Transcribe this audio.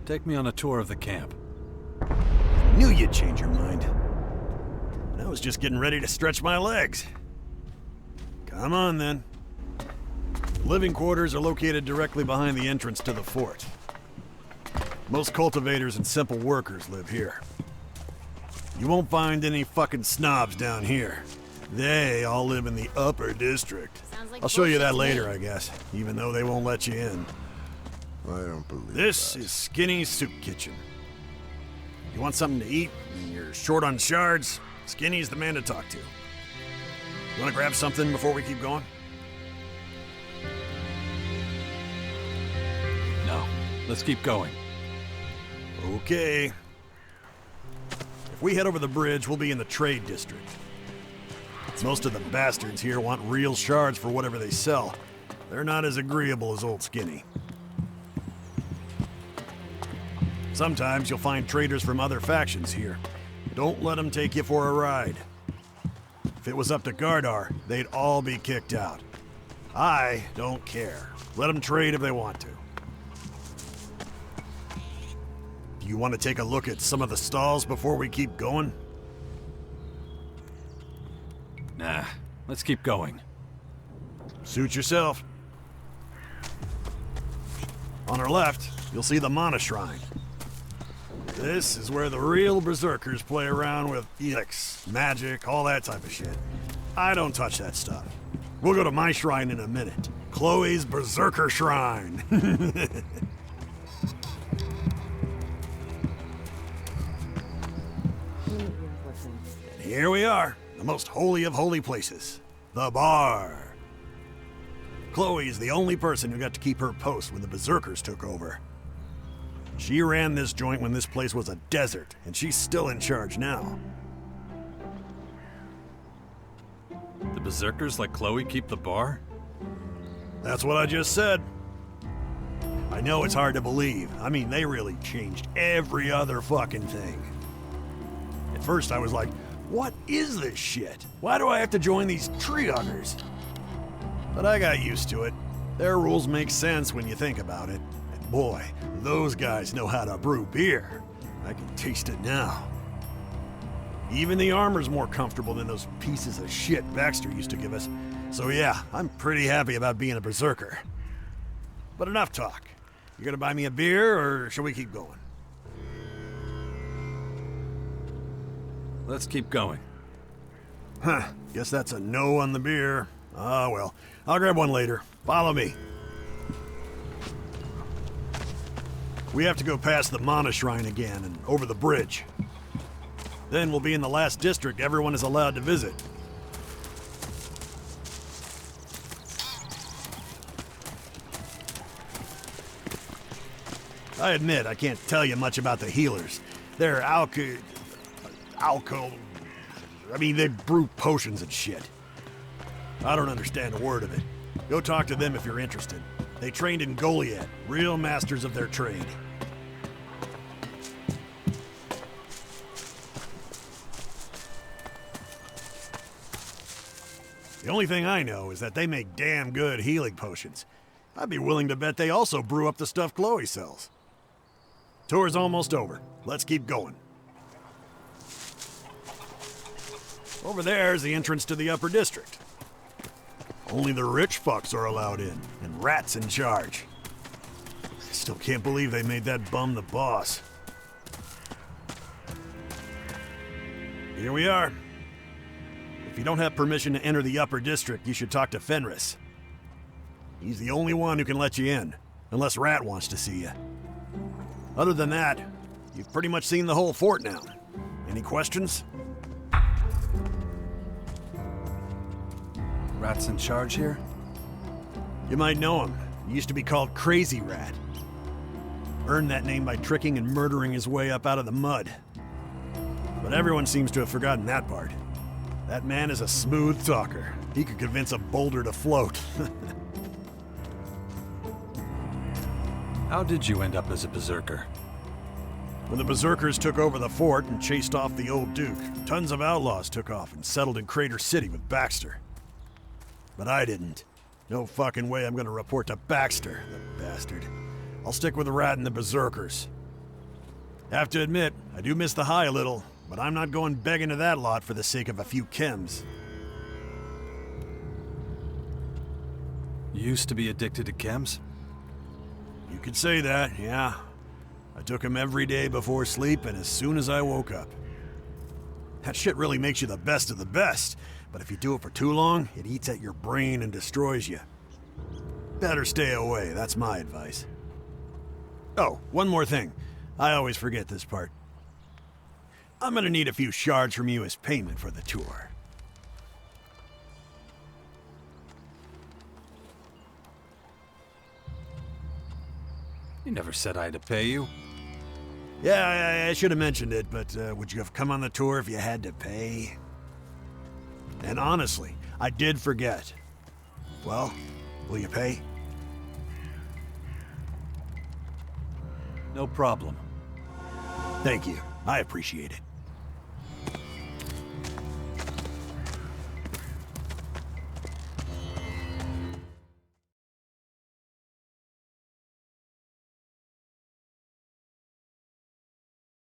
Take me on a tour of the camp. I knew you'd change your mind. I was just getting ready to stretch my legs. Come on, then. Living quarters are located directly behind the entrance to the fort. Most cultivators and simple workers live here. You won't find any fucking snobs down here. They all live in the upper district. Like I'll show you that bullshit to later, me. I guess, even though they won't let you in. I don't believe This that. is Skinny's Soup Kitchen. You want something to eat and you're short on shards, Skinny's the man to talk to. You want to grab something before we keep going? No, let's keep going. Okay. If we head over the bridge, we'll be in the trade district. Most of the bastards here want real shards for whatever they sell. They're not as agreeable as old Skinny. Sometimes you'll find traders from other factions here. Don't let them take you for a ride. If it was up to Gardar, they'd all be kicked out. I don't care. Let them trade if they want to. Do you want to take a look at some of the stalls before we keep going? Nah, let's keep going. Suit yourself. On our left, you'll see the Mana Shrine. This is where the real berserkers play around with ELEX, magic, all that type of shit. I don't touch that stuff. We'll go to my shrine in a minute. Chloe's Berserker Shrine. And here we are, the most holy of holy places, the bar. Chloe is the only person who got to keep her post when the berserkers took over. She ran this joint when this place was a desert, and she's still in charge now. The berserkers like Chloe keep the bar? That's what I just said. I know it's hard to believe. I mean, they really changed every other fucking thing. At first I was like, what is this shit? Why do I have to join these tree huggers? But I got used to it. Their rules make sense when you think about it. And boy, those guys know how to brew beer. I can taste it now. Even the armor's more comfortable than those pieces of shit Baxter used to give us. So yeah, I'm pretty happy about being a berserker. But enough talk. You gonna buy me a beer, or shall we keep going? Let's keep going. Huh, guess that's a no on the beer. Ah, well, I'll grab one later. Follow me. We have to go past the Mana Shrine again and over the bridge. Then we'll be in the last district everyone is allowed to visit. I admit I can't tell you much about the healers. They're they brew potions and shit. I don't understand a word of it. Go talk to them if you're interested. They trained in Goliad, real masters of their trade. The only thing I know is that they make damn good healing potions. I'd be willing to bet they also brew up the stuff Chloe sells. Tour's almost over. Let's keep going. Over there's the entrance to the upper district. Only the rich fucks are allowed in, and rats in charge. I still can't believe they made that bum the boss. Here we are. If you don't have permission to enter the upper district, you should talk to Fenris. He's the only one who can let you in, unless Rat wants to see you. Other than that, you've pretty much seen the whole fort now. Any questions? Rat's in charge here? You might know him. He used to be called Crazy Rat. Earned that name by tricking and murdering his way up out of the mud. But everyone seems to have forgotten that part. That man is a smooth talker. He could convince a boulder to float. How did you end up as a berserker? When the berserkers took over the fort and chased off the old duke, tons of outlaws took off and settled in Crater City with Baxter. But I didn't. No fucking way I'm gonna report to Baxter, the bastard. I'll stick with the Rat and the berserkers. Have to admit, I do miss the high a little, but I'm not going begging to that lot for the sake of a few chems. You used to be addicted to chems? You could say that, yeah. I took them every day before sleep and as soon as I woke up. That shit really makes you the best of the best, but if you do it for too long, it eats at your brain and destroys you. Better stay away, that's my advice. Oh, one more thing. I always forget this part. I'm gonna need a few shards from you as payment for the tour. You never said I had to pay you. Yeah, I should have mentioned it, but would you have come on the tour if you had to pay? And honestly, I did forget. Well, will you pay? No problem. Thank you. I appreciate it.